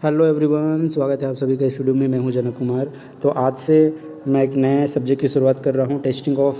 Hello everyone, स्वागत है आप सभी का इस वीडियो में। मैं हूं जनक कुमार। तो आज से मैं एक नए सब्जेक्ट की शुरुआत कर रहा हूं, टेस्टिंग ऑफ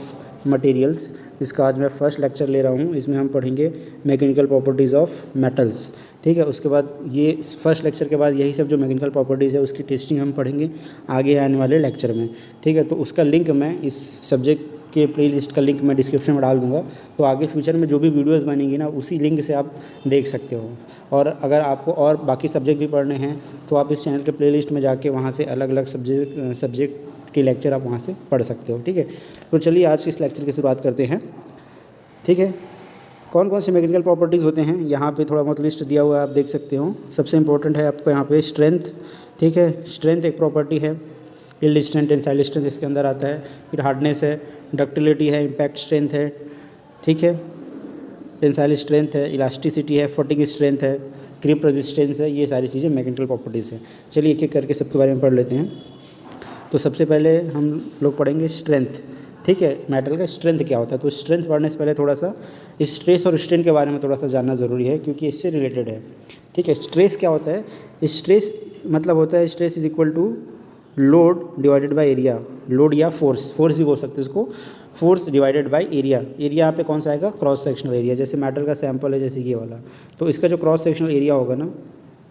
मटेरियल्स। इसका आज मैं फर्स्ट लेक्चर ले रहा हूं। इसमें हम पढ़ेंगे मैकेनिकल प्रॉपर्टीज़ ऑफ मेटल्स। ठीक है, उसके बाद ये फर्स्ट लेक्चर के बाद यही सब जो मैकेनिकल प्रॉपर्टीज़ है उसकी टेस्टिंग हम पढ़ेंगे आगे आने वाले लेक्चर में। ठीक है, तो उसका लिंक मैं इस सब्जेक्ट के प्लेलिस्ट का लिंक मैं डिस्क्रिप्शन में डाल दूंगा। तो आगे फ्यूचर में जो भी वीडियोस बनेंगी ना, उसी लिंक से आप देख सकते हो। और अगर आपको और बाकी सब्जेक्ट भी पढ़ने हैं तो आप इस चैनल के प्लेलिस्ट में जाके वहाँ से अलग अलग सब्जेक्ट के लेक्चर आप वहाँ से पढ़ सकते हो। ठीक है, तो चलिए आज इस लेक्चर की शुरुआत करते हैं। ठीक है, कौन कौन से मैकेनिकल प्रॉपर्टीज़ होते हैं यहाँ पे थोड़ा बहुत लिस्ट दिया हुआ है, आप देख सकते हो। सबसे इंपॉर्टेंट है आपको यहाँ पे स्ट्रेंथ। ठीक है, स्ट्रेंथ एक प्रॉपर्टी है। यील्ड स्ट्रेंथ, टेंसाइल स्ट्रेंथ इसके अंदर आता है। फिर हार्डनेस है, डक्टिलिटी है, इम्पैक्ट स्ट्रेंथ है। ठीक है, टेंसाइल स्ट्रेंथ है, इलास्टिसिटी है, फटिग स्ट्रेंथ है, क्रीप रेजिस्टेंस है। ये सारी चीज़ें मैकेनिकल प्रॉपर्टीज़ हैं। चलिए एक एक करके सबके बारे में पढ़ लेते हैं। तो सबसे पहले हम लोग पढ़ेंगे स्ट्रेंथ। ठीक है, मेटल का स्ट्रेंथ क्या होता है। तो स्ट्रेंथ पढ़ने से पहले थोड़ा सा स्ट्रेस और स्ट्रेन के बारे में थोड़ा सा जानना ज़रूरी है, क्योंकि इससे रिलेटेड है। ठीक है, स्ट्रेस क्या होता है। स्ट्रेस मतलब होता है stress is equal to load divided by area. Load या फोर्स भी बोल सकते हैं इसको, force divided by area. Area यहाँ पे कौन सा आएगा, क्रॉस सेक्शनल एरिया। जैसे मेटल का सैंपल है जैसे ये वाला, तो इसका जो क्रॉस सेक्शनल एरिया होगा ना,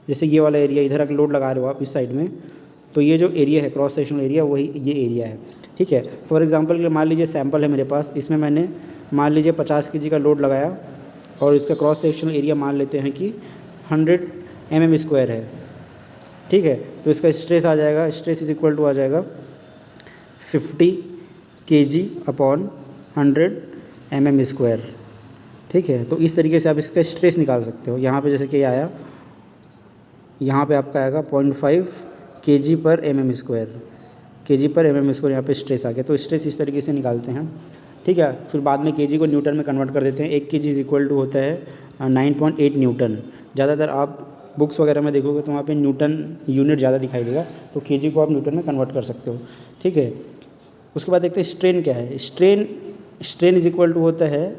जैसे ये वाला एरिया, इधर अगर लोड लगा रहे हो आप इस साइड में, तो ये जो एरिया है क्रॉस सेक्शनल एरिया, वही ये एरिया है। ठीक है, फॉर एग्जांपल के लिए मान लीजिए सैंपल है मेरे पास, इसमें मैंने मान लीजिए 50 kg का लोड लगाया और इसका क्रॉस सेक्शनल एरिया मान लेते हैं कि 100 mm² है। ठीक है, तो इसका स्ट्रेस आ जाएगा, स्ट्रेस इज इक्वल टू आ जाएगा 50 kg/100 mm²। ठीक है, तो इस तरीके से आप इसका स्ट्रेस निकाल सकते हो। यहाँ पे जैसे कि आया, यहाँ पे आपका आएगा 0.5 kg/mm²। kg/mm² यहाँ पे स्ट्रेस आ गया। तो स्ट्रेस इस तरीके से निकालते हैं। ठीक है, फिर बाद में केजी को न्यूटन में कन्वर्ट कर देते हैं। 1 kg इज इक्वल टू होता है 9.8 न्यूटन। ज़्यादातर आप बुक्स वगैरह में देखोगे तो वहाँ पे न्यूटन यूनिट ज़्यादा दिखाई देगा, तो केजी को आप न्यूटन में कन्वर्ट कर सकते हो। ठीक है, उसके बाद देखते हैं स्ट्रेन क्या है। स्ट्रेन इज इक्वल टू होता है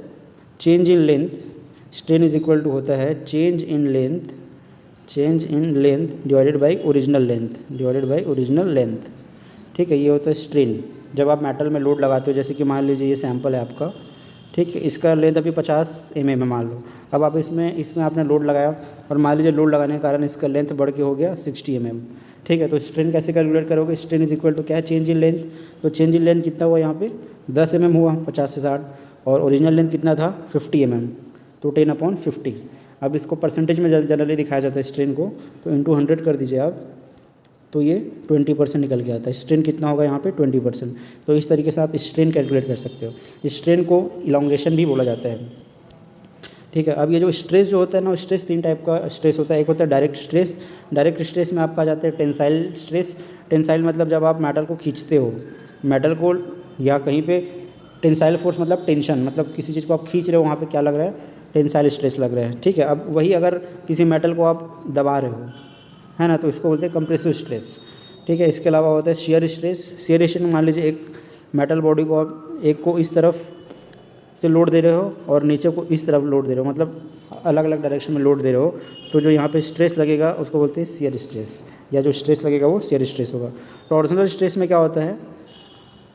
change in length. Strain is equal to होता है change in length divided by original length. ठीक है, ये होता है स्ट्रेन। जब आप मेटल में लोड लगाते हो, जैसे कि मान लीजिए ये सैंपल है आपका, ठीक है, इसका लेंथ अभी 50 mm है मान लो। अब आप इसमें आपने लोड लगाया और मान लीजिए लोड लगाने के कारण इसका लेंथ बढ़ के हो गया 60 mm। ठीक है, तो स्ट्रेन कैसे कैलकुलेट करोगे। स्ट्रेन इज इक्वल टू क्या है, चेंज इन लेंथ। तो चेंज इन लेंथ कितना हुआ यहाँ पे 10 mm हुआ, 50 से 60, और ओरिजिनल लेंथ कितना था 50 mm, तो 10/50। अब इसको परसेंटेज में जनरली दिखाया जाता है स्ट्रेन को, तो इंटू 100 कर दीजिए आप, तो ये 20% निकल के आता है। स्ट्रेन कितना होगा यहाँ पे 20%। तो इस तरीके से आप स्ट्रेन कैलकुलेट कर सकते हो। स्ट्रेन को इलोंगेशन भी बोला जाता है। ठीक है, अब ये जो स्ट्रेस जो होता है ना, स्ट्रेस 3 टाइप का स्ट्रेस होता है। एक होता है डायरेक्ट स्ट्रेस। डायरेक्ट स्ट्रेस में आपका आ जाता है टेंसाइल स्ट्रेस। टेंसाइल मतलब जब आप मेटल को खींचते हो, मेटल को या कहीं पे, टेंसाइल फोर्स मतलब टेंशन, मतलब किसी चीज़ को आप खींच रहे हो, वहाँ पे क्या लग रहा है, टेंसाइल स्ट्रेस लग रहा है। ठीक है, अब वही अगर किसी मेटल को आप दबा रहे हो, है ना, तो इसको बोलते हैं कंप्रेसिव स्ट्रेस। ठीक है, इसके अलावा होता है शियर स्ट्रेस। शियर स्ट्रेस में मान लीजिए एक मेटल बॉडी को आप एक को इस तरफ से लोड दे रहे हो और नीचे को इस तरफ लोड दे रहे हो, मतलब अलग अलग डायरेक्शन में लोड दे रहे हो, तो जो यहाँ पे स्ट्रेस लगेगा उसको बोलते हैं शियर स्ट्रेस, या जो स्ट्रेस लगेगा वो शियर स्ट्रेस होगा। टॉर्सनल स्ट्रेस में क्या होता है,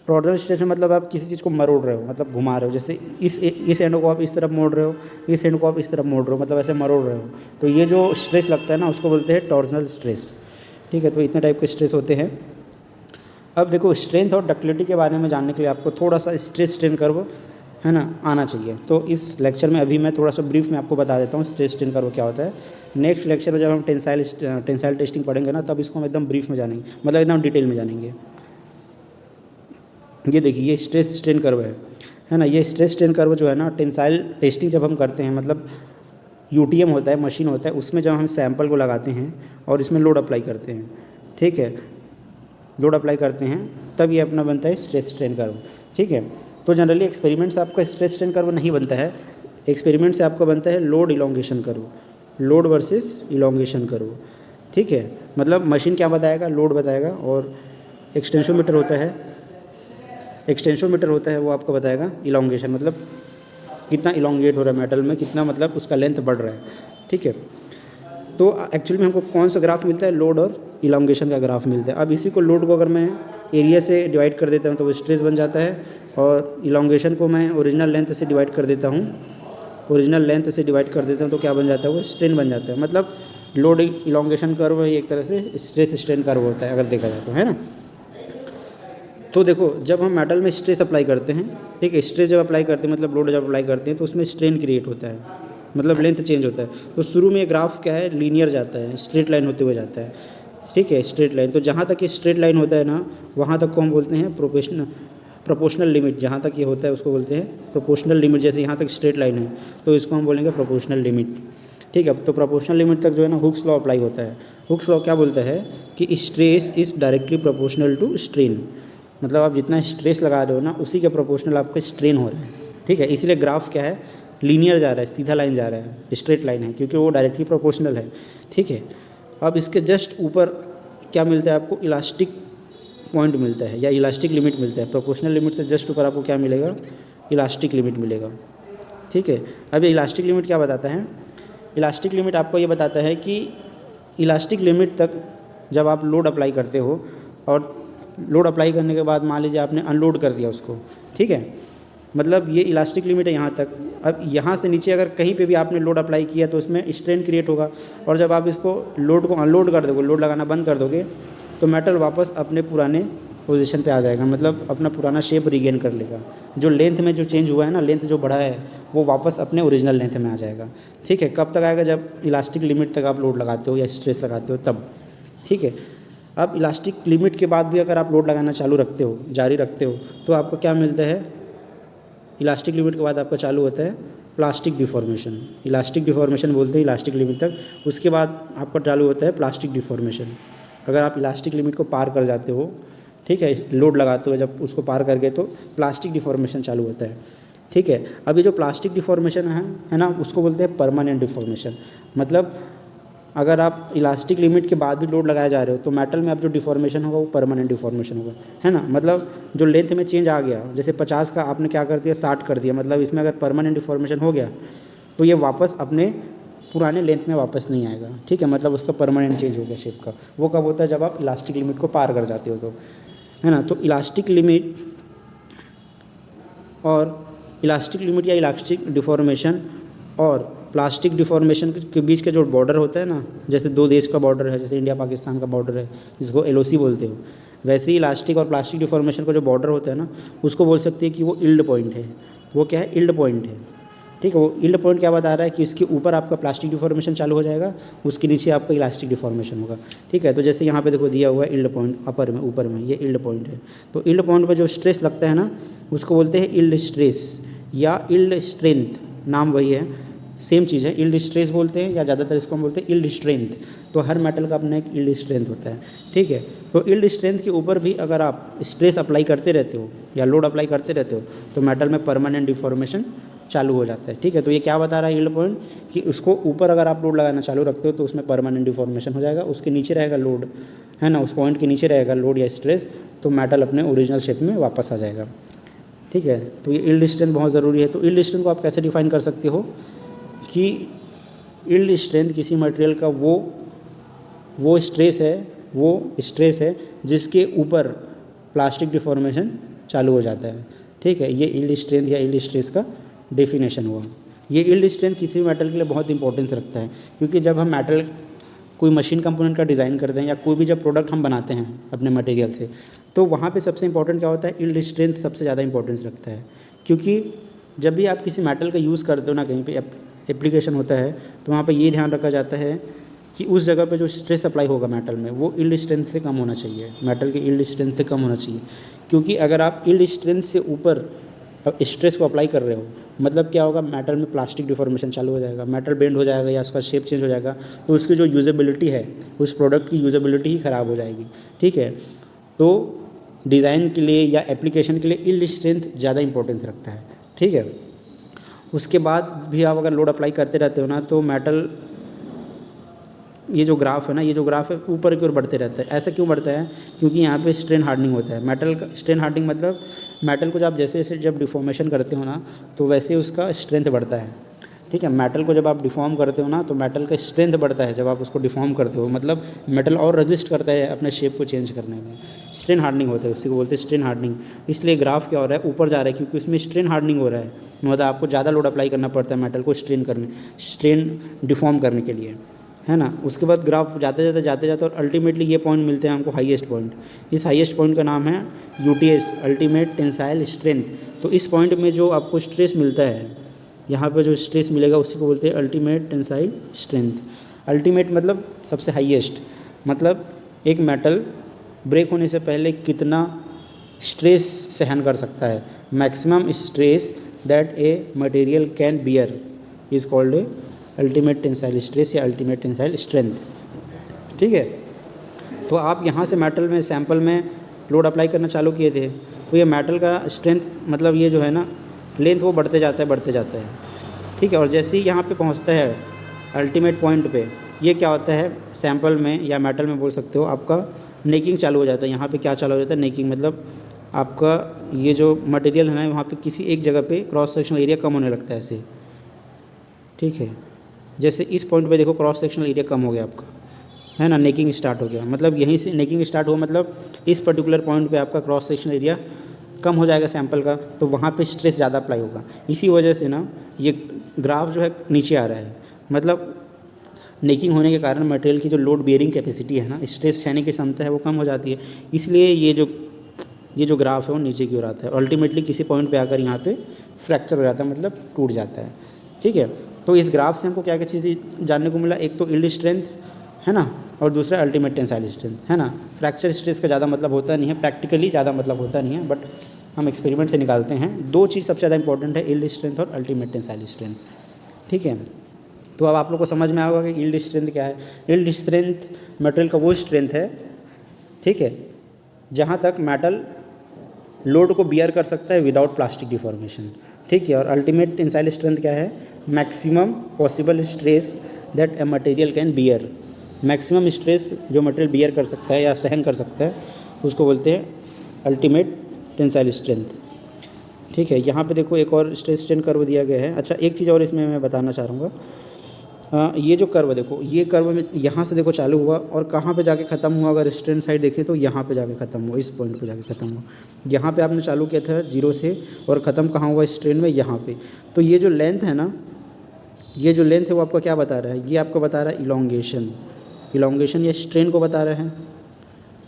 टॉर्सनल स्ट्रेस में मतलब आप किसी चीज़ को मरोड़ रहे हो, मतलब घुमा रहे हो। जैसे इस एंड को आप इस तरफ मोड़ रहे हो, इस एंड को आप इस तरफ मोड़ रहे हो, मतलब ऐसे मरोड़ रहे हो, तो ये जो स्ट्रेस लगता है ना, उसको बोलते हैं टॉर्सनल स्ट्रेस। ठीक है, तो इतने टाइप के स्ट्रेस होते हैं। अब देखो, स्ट्रेंथ और डक्टिलिटी के बारे में जानने के लिए आपको थोड़ा सा स्ट्रेस स्ट्रेन कर्व, है ना, आना चाहिए। तो इस लेक्चर में अभी मैं थोड़ा सा ब्रीफ में आपको बता देता हूँ स्ट्रेस स्ट्रेन कर्व क्या होता है। नेक्स्ट लेक्चर में जब हम टेंसाइल टेस्टिंग पढ़ेंगे ना, तब इसको हम एकदम ब्रीफ में जानेंगे, मतलब एकदम डिटेल में जानेंगे। ये देखिए, ये स्ट्रेस स्ट्रेन कर्व है ना। ये स्ट्रेस स्ट्रेन कर्व जो है ना, टेंसाइल टेस्टिंग जब हम करते हैं, मतलब यूटीएम होता है, मशीन होता है, उसमें जब हम सैंपल को लगाते हैं और इसमें लोड अप्लाई करते हैं, ठीक है, लोड अप्लाई करते हैं, तब ये अपना बनता है स्ट्रेस स्ट्रेन कर्व। ठीक है, तो जनरली एक्सपेरिमेंट से आपका स्ट्रेस स्ट्रेन कर्व नहीं बनता है। एक्सपेरिमेंट से आपका बनता है load elongation curve, load versus elongation curve. ठीक है, मतलब मशीन क्या बताएगा, लोड बताएगा, और एक्सटेंसोमीटर होता है वो आपको बताएगा इलोंगेशन, मतलब कितना इलोंगेट हो रहा है मेटल में, कितना मतलब उसका लेंथ बढ़ रहा है। ठीक है, तो एक्चुअली में हमको कौन सा ग्राफ मिलता है, लोड और इलांगेशन का ग्राफ मिलता है। अब इसी को लोड को अगर मैं एरिया से डिवाइड कर देता हूँ तो वो स्ट्रेस बन जाता है, और इलांगेशन को मैं ओरिजिनल लेंथ से डिवाइड कर देता हूँ, तो क्या बन जाता है, वो स्ट्रेन बन जाता है। मतलब लोड इलांगेशन कर्व एक तरह से स्ट्रेस स्ट्रेन कर्व होता है अगर देखा जाए तो, है ना। तो देखो जब हम मेटल में स्ट्रेस अप्लाई करते हैं, ठीक है, स्ट्रेस जब अप्लाई करते हैं मतलब लोड जब अप्लाई करते हैं तो उसमें स्ट्रेन क्रिएट होता है, मतलब लेंथ चेंज होता है। तो शुरू में ये ग्राफ क्या है, लीनियर जाता है, स्ट्रेट लाइन होते हुए जाता है, ठीक है, स्ट्रेट लाइन। तो जहाँ तक ये स्ट्रेट लाइन होता है ना, वहाँ तक को हम बोलते हैं प्रोपोर्शनल लिमिट। जहाँ तक ये होता है उसको बोलते हैं प्रोपोर्शनल लिमिट। जैसे यहाँ तक स्ट्रेट लाइन है तो इसको हम बोलेंगे प्रोपोर्शनल लिमिट, ठीक है। तो प्रोपोर्शनल लिमिट तक जो है ना हुक्स लॉ अप्लाई होता है। हुक्स लॉ क्या बोलता है कि stress is directly proportional to strain, मतलब आप जितना स्ट्रेस लगा रहे हो ना उसी के प्रोपोर्शनल आपका स्ट्रेन हो रहा है, ठीक है। इसीलिए ग्राफ क्या है, लीनियर जा रहा है, सीधा लाइन जा रहा है, स्ट्रेट लाइन है, क्योंकि वो डायरेक्टली प्रोपोर्शनल है, ठीक है। अब इसके जस्ट ऊपर क्या मिलता है आपको, इलास्टिक पॉइंट मिलता है या इलास्टिक लिमिट मिलता है। प्रोपोर्शनल लिमिट से जस्ट ऊपर आपको क्या मिलेगा, इलास्टिक लिमिट मिलेगा, ठीक है। अब ये इलास्टिक लिमिट क्या बताता है, इलास्टिक लिमिट आपको ये बताता है कि इलास्टिक लिमिट तक जब आप लोड अप्लाई करते हो, और लोड अप्लाई करने के बाद मान लीजिए आपने अनलोड कर दिया उसको, ठीक है, मतलब ये इलास्टिक लिमिट है यहाँ तक। अब यहाँ से नीचे अगर कहीं पे भी आपने लोड अप्लाई किया तो उसमें स्ट्रेन क्रिएट होगा, और जब आप इसको लोड को अनलोड कर दोगे, लोड लगाना बंद कर दोगे, तो मेटल वापस अपने पुराने पोजीशन पे आ जाएगा, मतलब अपना पुराना शेप रिगेन कर लेगा। जो लेंथ में जो चेंज हुआ है ना, लेंथ जो बढ़ा है वो वापस अपने ओरिजिनल लेंथ में आ जाएगा, ठीक है। कब तक आएगा, जब इलास्टिक लिमिट तक आप लोड लगाते हो या स्ट्रेस लगाते हो तब, ठीक है। अब इलास्टिक लिमिट के बाद भी अगर आप लोड लगाना चालू रखते हो, जारी रखते हो, तो आपको क्या मिलता है, इलास्टिक लिमिट के बाद आपका चालू होता है प्लास्टिक डिफॉर्मेशन। इलास्टिक डिफॉर्मेशन बोलते हैं इलास्टिक लिमिट तक, उसके बाद आपका चालू होता है प्लास्टिक डिफॉर्मेशन। अगर आप इलास्टिक लिमिट को पार कर जाते हो, ठीक है, लोड लगाते हो, जब उसको पार कर गए तो प्लास्टिक डिफॉर्मेशन चालू होता है, ठीक है। अब ये जो प्लास्टिक डिफॉर्मेशन है ना, उसको बोलते हैं परमानेंट डिफॉर्मेशन। मतलब अगर आप इलास्टिक लिमिट के बाद भी लोड लगाए जा रहे हो तो मेटल में अब जो डिफॉर्मेशन होगा वो परमानेंट डिफॉर्मेशन होगा, है ना। मतलब जो लेंथ में चेंज आ गया, जैसे 50 का आपने क्या कर दिया, 60 कर दिया, मतलब इसमें अगर परमानेंट डिफॉर्मेशन हो गया तो ये वापस अपने पुराने लेंथ में वापस नहीं आएगा, ठीक है। मतलब उसका परमानेंट चेंज हो गया शेप का। वो कब होता है, जब आप इलास्टिक लिमिट को पार कर जाते हो तो, है ना। तो इलास्टिक लिमिट या इलास्टिक डिफॉर्मेशन और प्लास्टिक डिफॉर्मेशन के बीच का जो बॉर्डर होता है ना, जैसे दो देश का बॉर्डर है, जैसे इंडिया पाकिस्तान का बॉर्डर है जिसको LOC बोलते हो, वैसे ही इलास्टिक और प्लास्टिक डिफॉर्मेशन का जो बॉर्डर होता है ना, उसको बोल सकते हैं कि वो इल्ड पॉइंट है। वो क्या है, इल्ड पॉइंट है, ठीक है। वो इल्ड पॉइंट क्या बता रहा है कि इसके ऊपर आपका प्लास्टिक डिफॉर्मेशन चालू हो जाएगा, उसके नीचे आपका इलास्टिक डिफॉर्मेशन होगा, ठीक है। तो जैसे यहाँ पे देखो दिया हुआ है इल्ड पॉइंट, अपर में ऊपर में ये इल्ड पॉइंट है। तो इल्ड पॉइंट पर जो स्ट्रेस लगता है ना, उसको बोलते हैं इल्ड स्ट्रेस या इल्ड स्ट्रेंथ, नाम वही है, सेम चीज़ है। इल्ड स्ट्रेस बोलते हैं या ज़्यादातर इसको हम बोलते हैं इल्ड स्ट्रेंथ। तो हर मेटल का अपना एक इल्ड स्ट्रेंथ होता है, ठीक है। तो इल्ड स्ट्रेंथ के ऊपर भी अगर आप स्ट्रेस अप्लाई करते रहते हो या लोड अप्लाई करते रहते हो तो मेटल में परमानेंट डिफॉर्मेशन चालू हो जाता है, ठीक है। तो ये क्या बता रहा है इल्ड पॉइंट, कि उसको ऊपर अगर आप लोड लगाना चालू रखते हो तो उसमें परमानेंट डिफॉर्मेशन हो जाएगा, उसके नीचे रहेगा लोड, है ना, उस पॉइंट के नीचे रहेगा लोड या स्ट्रेस, तो मेटल अपने ओरिजिनल शेप में वापस आ जाएगा, ठीक है। तो ये इल्ड स्ट्रेंथ बहुत ज़रूरी है। तो इल्ड स्ट्रेंथ को आप कैसे डिफाइन कर सकते हो कि इल्ड स्ट्रेंथ किसी मटेरियल का वो स्ट्रेस है जिसके ऊपर प्लास्टिक डिफॉर्मेशन चालू हो जाता है, ठीक है। ये इल्ड स्ट्रेंथ या इल्ड स्ट्रेस का डेफिनेशन हुआ। ये इल्ड स्ट्रेंथ किसी भी मेटल के लिए बहुत इंपॉर्टेंस रखता है, क्योंकि जब हम मेटल कोई मशीन कंपोनेंट का डिज़ाइन करते हैं या कोई भी जब प्रोडक्ट हम बनाते हैं अपने मटेरियल से, तो वहाँ पे सबसे इंपॉर्टेंट क्या होता है, इल्ड स्ट्रेंथ सबसे ज़्यादा इंपॉर्टेंस रखता है। क्योंकि जब भी आप किसी मेटल का यूज़ करते हो ना, कहीं पे एप्लीकेशन होता है, तो वहाँ पे ये ध्यान रखा जाता है कि उस जगह पे जो स्ट्रेस अप्लाई होगा मेटल में वो इल्ड स्ट्रेंथ से कम होना चाहिए, मेटल के इल्ड स्ट्रेंथ से कम होना चाहिए। क्योंकि अगर आप इल्ड स्ट्रेंथ से ऊपर स्ट्रेस को अप्लाई कर रहे हो, मतलब क्या होगा, मेटल में प्लास्टिक डिफॉर्मेशन चालू हो जाएगा, मेटल बेंड हो जाएगा या उसका शेप चेंज हो जाएगा, तो उसकी जो यूजेबिलिटी है, उस प्रोडक्ट की यूजेबिलिटी ही ख़राब हो जाएगी, ठीक है। तो डिज़ाइन के लिए या एप्लीकेशन के लिए इल्ड स्ट्रेंथ ज़्यादा इंपॉर्टेंस रखता है, ठीक है। उसके बाद भी आप अगर लोड अप्लाई करते रहते हो ना, तो मेटल, ये जो ग्राफ है ना, ये जो ग्राफ है ऊपर की ओर बढ़ते रहता है। ऐसा क्यों बढ़ता है, क्योंकि यहाँ पे स्ट्रेन हार्डनिंग होता है। मेटल का स्ट्रेन हार्डनिंग मतलब मेटल को जब जैसे जैसे जब डिफॉर्मेशन करते हो ना, तो वैसे उसका स्ट्रेंथ बढ़ता है, ठीक है। मेटल को जब आप डिफॉर्म करते हो ना तो मेटल का स्ट्रेंथ बढ़ता है जब आप उसको डिफॉर्म करते हो, मतलब मेटल और रेजिस्ट करता है अपने शेप को चेंज करने में। स्ट्रेन हार्डनिंग होता है, उसी को बोलते हैं स्ट्रेन हार्डनिंग। इसलिए ग्राफ क्या हो रहा है, ऊपर जा रहा है क्योंकि उसमें स्ट्रेन हार्डनिंग हो रहा है, मतलब आपको ज़्यादा लोड अप्लाई करना पड़ता है मेटल को स्ट्रेन डिफॉर्म करने के लिए, है ना। उसके बाद ग्राफ जाते जाते और अल्टीमेटली ये पॉइंट मिलते हैं हमको हाईएस्ट पॉइंट। इस हाईएस्ट पॉइंट का नाम है यूटीएस, अल्टीमेट टेंसाइल स्ट्रेंथ। तो इस पॉइंट में जो आपको स्ट्रेस मिलता है, यहाँ पे जो स्ट्रेस मिलेगा उसी को बोलते हैं अल्टीमेट टेंसाइल स्ट्रेंथ। अल्टीमेट मतलब सबसे हाईएस्ट, मतलब एक मेटल ब्रेक होने से पहले कितना स्ट्रेस सहन कर सकता है। Maximum stress that a material can bear is called a ultimate tensile stress या अल्टीमेट टेंसाइल स्ट्रेंथ। ठीक है। तो आप यहाँ से मेटल में सैंपल में लोड अप्लाई करना चालू किए थे, तो ये मेटल का स्ट्रेंथ मतलब ये जो है ना लेंथ वो बढ़ते जाता है। ठीक है। और जैसे ही यहाँ पे पहुँचता है अल्टीमेट पॉइंट पे, ये क्या होता है सैंपल में या मेटल में बोल सकते हो, आपका नेकिंग चालू हो जाता है। यहाँ पे क्या चालू हो जाता है, नेकिंग, मतलब आपका ये जो मटेरियल है ना वहाँ पे किसी एक जगह पे क्रॉस सेक्शनल एरिया कम होने लगता है ऐसे। ठीक है। जैसे इस पॉइंट पे देखो क्रॉस सेक्शनल एरिया कम हो गया आपका, है ना, नेकिंग स्टार्ट हो गया, मतलब यहीं से नेकिंग स्टार्ट हुआ, मतलब इस पर्टिकुलर पॉइंट पे आपका क्रॉस सेक्शनल एरिया कम हो जाएगा सैंपल का, तो वहाँ पे स्ट्रेस ज़्यादा अप्लाई होगा। इसी वजह से ना ये ग्राफ जो है नीचे आ रहा है, मतलब नेकिंग होने के कारण मटेरियल की जो लोड बेयरिंग कैपेसिटी है ना, स्ट्रेस सहने की क्षमता है वो कम हो जाती है, इसलिए ये जो ग्राफ है वो नीचे की ओर आता है। अल्टीमेटली किसी पॉइंट पे आकर यहाँ पे फ्रैक्चर हो जाता है, मतलब टूट जाता है। ठीक है। तो इस ग्राफ से हमको क्या क्या चीज़ें जानने को मिला, एक तो यील्ड स्ट्रेंथ, है ना, और दूसरा अल्टीमेट टेंसाइल स्ट्रेंथ, है ना। फ्रैक्चर स्ट्रेस का ज़्यादा मतलब होता नहीं है, प्रैक्टिकली ज़्यादा मतलब होता नहीं है, बट हम एक्सपेरिमेंट से निकालते हैं। दो चीज़ सबसे ज़्यादा इंपॉर्टेंट है, यील्ड स्ट्रेंथ और अल्टीमेट टेंसाइल स्ट्रेंथ। ठीक है। तो अब आप लोग को समझ में आएगा कि यील्ड स्ट्रेंथ क्या है। यील्ड स्ट्रेंथ मटेरियल का वो स्ट्रेंथ है, ठीक है, जहाँ तक मेटल लोड को बियर कर सकता है विदाउट प्लास्टिक डिफॉर्मेशन। ठीक है। और अल्टीमेट टेंसाइल स्ट्रेंथ क्या है, maximum possible stress that a material can bear. Maximum stress जो मटेरियल बियर कर सकता है या सहन कर सकता है उसको बोलते हैं अल्टीमेट टेंसाइल स्ट्रेंथ। ठीक है। यहाँ पे देखो एक और स्ट्रेस स्ट्रेन कर्व दिया गया है। अच्छा, एक चीज़ और इसमें मैं बताना चाह रहूँगा, ये जो कर्व देखो, ये कर्व में यहाँ से देखो चालू हुआ और कहाँ पे जाके ख़त्म हुआ, अगर स्ट्रेन साइड देखें तो यहाँ पे जाके ख़त्म हुआ, इस पॉइंट पे जाके ख़त्म हुआ। यहाँ पे आपने चालू किया था 0 से और ख़त्म कहाँ हुआ स्ट्रेन में, यहाँ पे। तो ये जो लेंथ है ना, ये जो लेंथ है वो आपका क्या बता रहा है, ये आपको बता रहा है इलोंगेशन या स्ट्रेन को बता रहा है।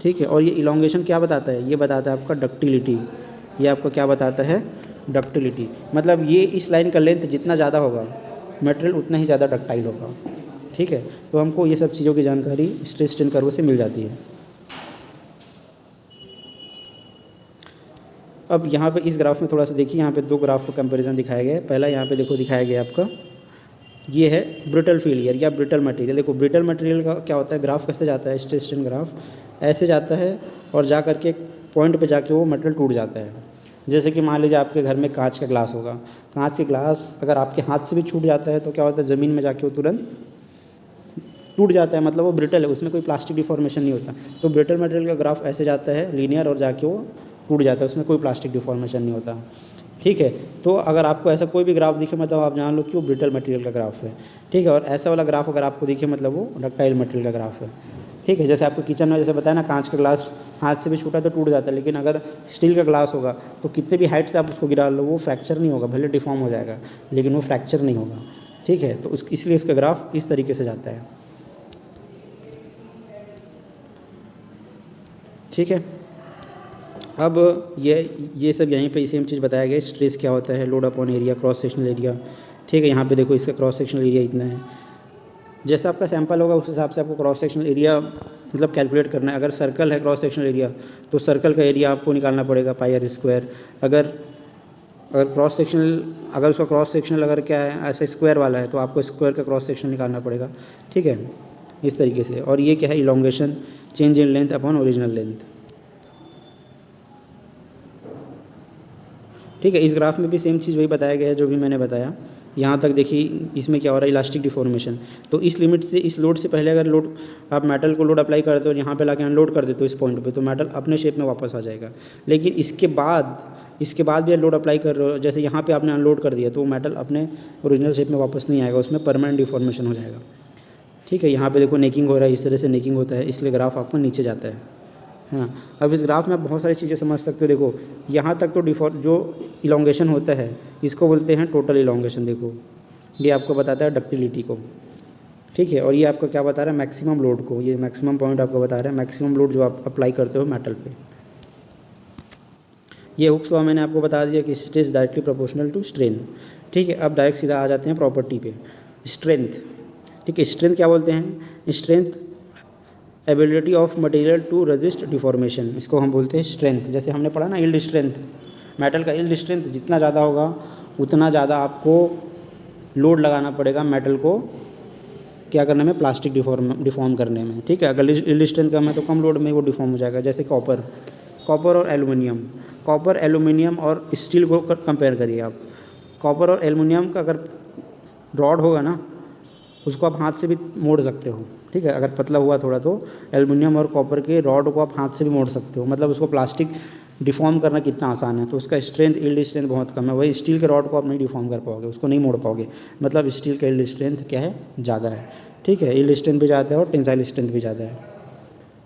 ठीक है। और ये इलोंगेशन क्या बताता है, ये बताता है आपका डक्टिलिटी। ये आपको क्या बताता है, डक्टिलिटी, मतलब ये इस लाइन का लेंथ जितना ज़्यादा होगा मटेरियल उतना ही ज़्यादा डक्टाइल होगा। ठीक है। तो हमको ये सब चीज़ों की जानकारी स्ट्रेस स्ट्रेन कर्व से मिल जाती है। अब यहाँ पे इस ग्राफ में थोड़ा सा देखिए, यहाँ पे दो ग्राफ का कंपैरिजन दिखाया गया है। पहला यहाँ पे देखो दिखाया गया आपका, ये है ब्रिटल फेलियर या ब्रिटल मटेरियल। देखो ब्रिटल मटेरियल का क्या होता है, ग्राफ कैसे जाता है, स्ट्रेस स्ट्रेन ग्राफ ऐसे जाता है और जा करके एक पॉइंट पे जाके वो मटेरियल टूट जाता है। जैसे कि मान लीजिए आपके घर में कांच का ग्लास होगा, कांच के ग्लास अगर आपके हाथ से भी छूट जाता है तो क्या होता है, ज़मीन में जाके वो तुरंत टूट जाता है, मतलब वो ब्रिटल है, उसमें कोई प्लास्टिक डिफॉर्मेशन नहीं होता। तो ब्रिटल मटेरियल का ग्राफ ऐसे जाता है लीनियर और जाके वो टूट जाता है, उसमें कोई प्लास्टिक डिफॉर्मेशन नहीं होता। ठीक है। तो अगर आपको ऐसा कोई भी ग्राफ दिखे मतलब आप जान लो कि वो ब्रिटल मटेरियल का ग्राफ है। ठीक है। और ऐसा वाला ग्राफ अगर आपको दिखे मतलब वो डक्टाइल मटेरियल का ग्राफ है। ठीक है। जैसे आपको किचन में जैसे बताया ना, कांच का ग्लास हाथ से भी छूटा तो टूट जाता है, लेकिन अगर स्टील का ग्लास होगा तो कितने भी हाइट से आप उसको गिरा लो वो फ्रैक्चर नहीं होगा, भले डिफॉर्म हो जाएगा लेकिन वो फ्रैक्चर नहीं होगा। ठीक है। तो इसलिए इसका ग्राफ इस तरीके से जाता है। ठीक है। अब ये सब यहीं पे सेम चीज़ बताया गया, स्ट्रेस क्या होता है, load upon area, cross sectional area. ठीक है। यहाँ पे देखो इसका क्रॉस सेक्शनल एरिया इतना है, जैसा आपका सैंपल होगा उस हिसाब से आपको क्रॉस सेक्शनल एरिया मतलब कैलकुलेट करना है। अगर सर्कल है क्रॉस सेक्शनल एरिया तो सर्कल का एरिया आपको निकालना पड़ेगा πr²। अगर क्रॉस सेक्शनल अगर उसका क्रॉस सेक्शनल अगर क्या है ऐसा स्क्वायर वाला है तो आपको स्क्वायर का क्रॉस सेक्शन निकालना पड़ेगा। ठीक है। इस तरीके से। और ये क्या है, elongation, change in length upon original length. ठीक है। इस ग्राफ में भी सेम चीज़ वही बताया गया है जो भी मैंने बताया। यहाँ तक देखिए इसमें क्या हो रहा है, इलास्टिक डिफॉर्मेशन। तो इस लिमिट से, इस लोड से पहले अगर लोड आप मेटल को लोड अप्लाई करते हो और यहाँ पे लाके अनलोड कर देते हो इस पॉइंट पे, तो मेटल अपने शेप में वापस आ जाएगा। लेकिन इसके बाद इसके बाद भी लोड अप्लाई कर रहे हो, जैसे यहाँ पे आपने अनलोड कर दिया तो वो मेटल अपने ओरिजिनल शेप में वापस नहीं आएगा, उसमें परमानेंट डिफॉर्मेशन हो जाएगा। ठीक है, यहाँ पे देखो नेकिंग हो रहा है, इस तरह से नेकिंग होता है, इसलिए ग्राफ आपको नीचे जाता है ना। अब इस ग्राफ में आप बहुत सारी चीज़ें समझ सकते हो। देखो यहाँ तक तो जो इलोंगेशन होता है इसको बोलते हैं टोटल इलोंगेशन। देखो ये आपको बताता है डक्टिलिटी को, ठीक है, और ये आपको क्या बता रहा है, मैक्सिमम लोड को। ये मैक्सिमम पॉइंट आपको बता रहा है, मैक्सिमम लोड जो आप अप्लाई करते हो मेटल पे। ये हुक्स लॉ मैंने आपको बता दिया कि it is directly proportional to strain. ठीक है, अब डायरेक्ट सीधा आ जाते हैं प्रॉपर्टी पे, स्ट्रेंथ। ठीक है, स्ट्रेंथ क्या बोलते हैं, strength ability of material to resist deformation, इसको हम बोलते हैं स्ट्रेंथ। जैसे हमने पढ़ा ना यील्ड स्ट्रेंथ, मेटल का यील्ड स्ट्रेंथ जितना ज़्यादा होगा उतना ज़्यादा आपको लोड लगाना पड़ेगा मेटल को क्या करने में, प्लास्टिक डिफॉर्म करने में। ठीक है, अगर यील्ड स्ट्रेंथ कम है तो कम लोड में वो डिफॉर्म हो जाएगा। जैसे कॉपर और एल्युमिनियम, कॉपर एल्युमिनियम और स्टील को कंपेयर करिए आप। कॉपर और एल्युमिनियम का अगर रॉड होगा ना उसको आप हाथ से भी मोड़ सकते हो। ठीक है, अगर पतला हुआ थोड़ा तो एल्युमिनियम और कॉपर के रॉड को आप हाथ से भी मोड़ सकते हो, मतलब उसको प्लास्टिक डिफॉर्म करना कितना आसान है। तो उसका स्ट्रेंथ, यील्ड स्ट्रेंथ बहुत कम है। वही स्टील के रॉड को आप नहीं डिफॉर्म कर पाओगे, उसको नहीं मोड़ पाओगे, मतलब स्टील का यील्ड स्ट्रेंथ क्या है, ज़्यादा है। ठीक है, यील्ड स्ट्रेंथ भी ज़्यादा है और टेंसाइल स्ट्रेंथ भी ज़्यादा है।